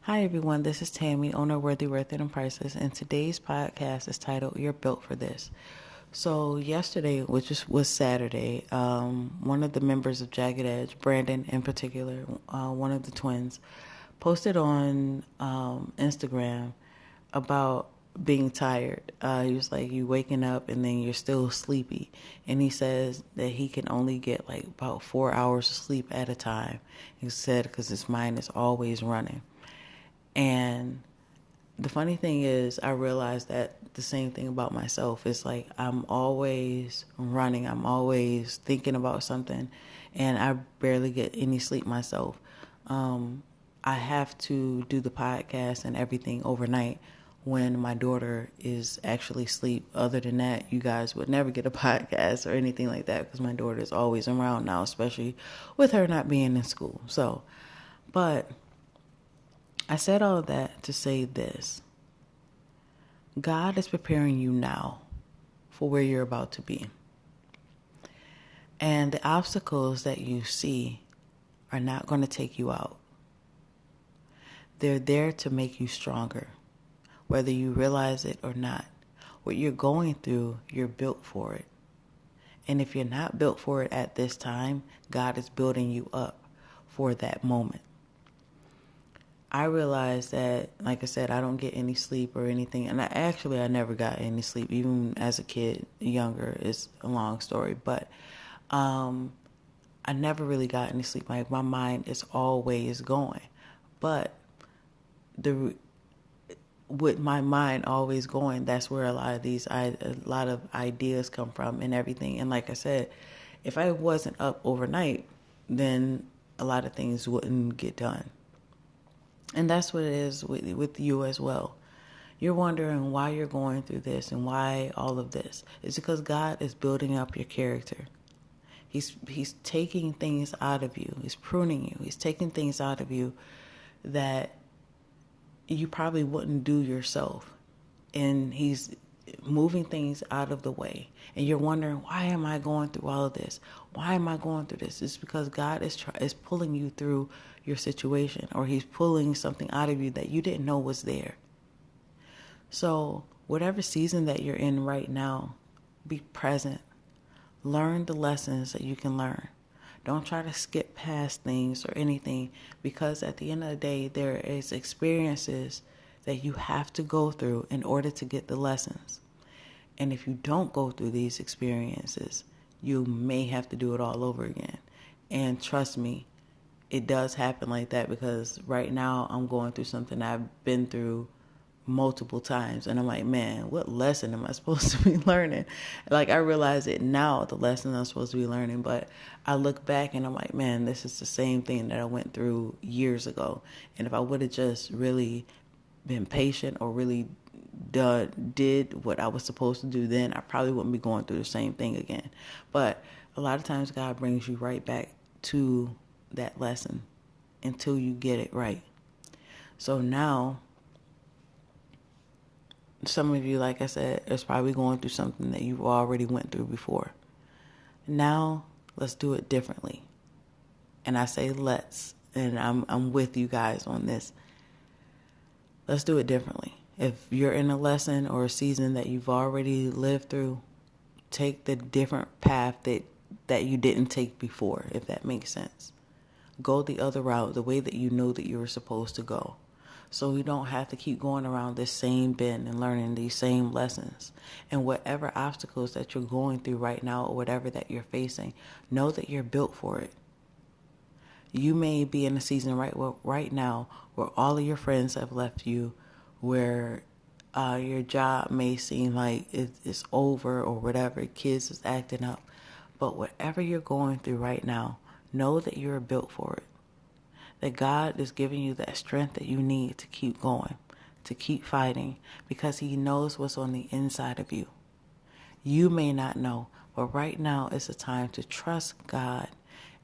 Hi everyone, this is Tammy, owner of Worthyworthitpriceless, and today's podcast is titled "You're Built for This." So yesterday, was Saturday, one of the members of Jagged Edge, Brandon in particular, one of the twins, posted on Instagram about being tired. He was like, "You waking up and then you're still sleepy," and he says that he can only get like about 4 hours of sleep at a time. He said because his mind is always running. And the funny thing is, I realized that the same thing about myself. It's like I'm always running, I'm always thinking about something, and I barely get any sleep myself. I have to do the podcast and everything overnight when my daughter is actually asleep. Other than that, you guys would never get a podcast or anything like that because my daughter is always around now, especially with her not being in school. But I said all of that to say this. God is preparing you now for where you're about to be. And the obstacles that you see are not going to take you out. They're there to make you stronger, whether you realize it or not. What you're going through, you're built for it. And if you're not built for it at this time, God is building you up for that moment. I realized that, like I said, I don't get any sleep or anything. And I never got any sleep, even as a kid, younger. It's a long story. But I never really got any sleep. Like, my mind is always going. But with my mind always going, that's where a lot of ideas come from and everything. And like I said, if I wasn't up overnight, then a lot of things wouldn't get done. And that's what it is with you as well. You're wondering why you're going through this and why all of this. It's because God is building up your character. He's taking things out of you. He's pruning you. He's taking things out of you that you probably wouldn't do yourself. And he's moving things out of the way. And you're wondering, why am I going through all of this? Why am I going through this? It's because God is pulling you through your situation, or he's pulling something out of you that you didn't know was there. So whatever season that you're in right now, be present. Learn the lessons that you can learn. Don't try to skip past things or anything, because at the end of the day, there is experiences that you have to go through in order to get the lessons. And if you don't go through these experiences, you may have to do it all over again. And trust me, it does happen like that, because right now I'm going through something I've been through multiple times, and I'm like, man, what lesson am I supposed to be learning? Like, I realize it now, the lesson I'm supposed to be learning, but I look back and I'm like, man, this is the same thing that I went through years ago. And if I would have just really been patient, or really did what I was supposed to do then, I probably wouldn't be going through the same thing again. But a lot of times God brings you right back to that lesson until you get it right. So now, some of you, like I said, is probably going through something that you've already went through before. Now, let's do it differently. And I say let's, and I'm with you guys on this. Let's do it differently. If you're in a lesson or a season that you've already lived through, take the different path that you didn't take before, if that makes sense. Go the other route, the way that you know that you were supposed to go. So you don't have to keep going around this same bend and learning these same lessons. And whatever obstacles that you're going through right now, or whatever that you're facing, know that you're built for it. You may be in a season right now where all of your friends have left you, where your job may seem like it's over or whatever, kids is acting up. But whatever you're going through right now, know that you're built for it. That God is giving you that strength that you need to keep going, to keep fighting, because he knows what's on the inside of you. You may not know, but right now is a time to trust God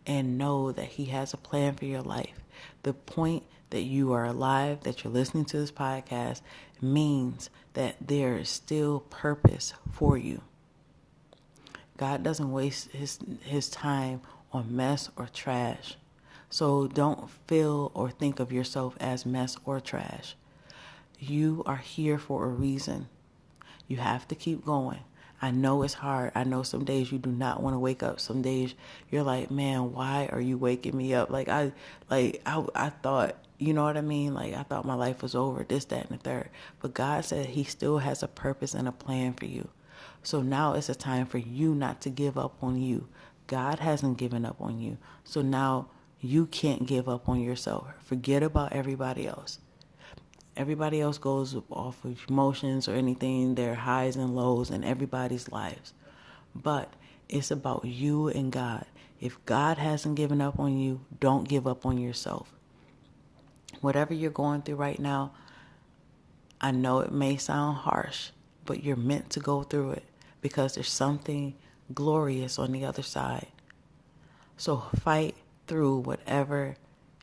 and know that he has a plan for your life. The point that you are alive, that you're listening to this podcast, means that there is still purpose for you. God doesn't waste his time on mess or trash. So don't feel or think of yourself as mess or trash. You are here for a reason. You have to keep going. I know it's hard. I know some days you do not want to wake up. Some days you're like, man, why are you waking me up? I thought, you know what I mean? Like, I thought my life was over, this, that, and the third. But God said he still has a purpose and a plan for you. So now it's a time for you not to give up on you. God hasn't given up on you. So now you can't give up on yourself. Forget about everybody else. Everybody else goes off of emotions or anything, their highs and lows in everybody's lives. But it's about you and God. If God hasn't given up on you, don't give up on yourself. Whatever you're going through right now, I know it may sound harsh, but you're meant to go through it because there's something glorious on the other side. So fight through whatever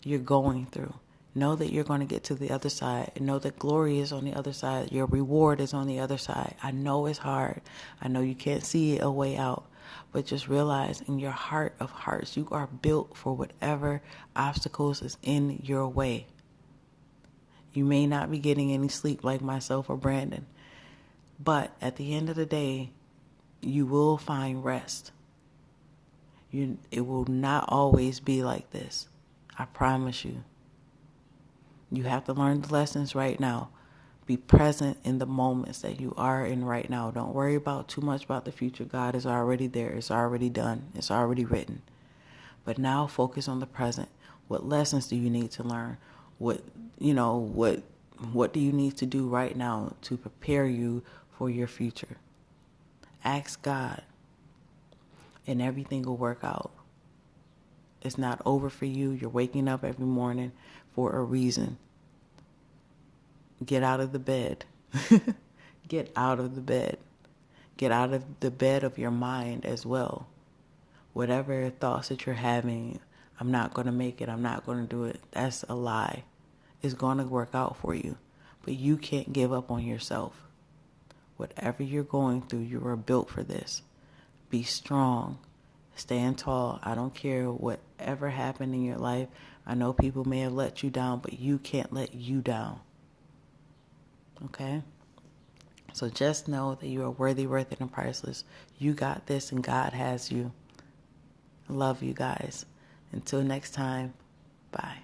you're going through. Know that you're going to get to the other side. And know that glory is on the other side. Your reward is on the other side. I know it's hard. I know you can't see a way out. But just realize in your heart of hearts, you are built for whatever obstacles is in your way. You may not be getting any sleep like myself or Brandon. But at the end of the day, you will find rest. It will not always be like this. I promise you. You have to learn the lessons right now. Be present in the moments that you are in right now. Don't worry about too much about the future. God is already there. It's already done. It's already written. But now focus on the present. What lessons do you need to learn? What do you need to do right now to prepare you for your future? Ask God, and everything will work out. It's not over for you. You're waking up every morning for a reason. Get out of the bed. Get out of the bed. Get out of the bed of your mind as well. Whatever thoughts that you're having, I'm not going to make it, I'm not going to do it, that's a lie. It's going to work out for you. But you can't give up on yourself. Whatever you're going through, you are built for this. Be strong. Stand tall. I don't care whatever happened in your life. I know people may have let you down, but you can't let you down. Okay? So just know that you are worthy, worth it, and priceless. You got this, and God has you. I love you guys. Until next time, bye.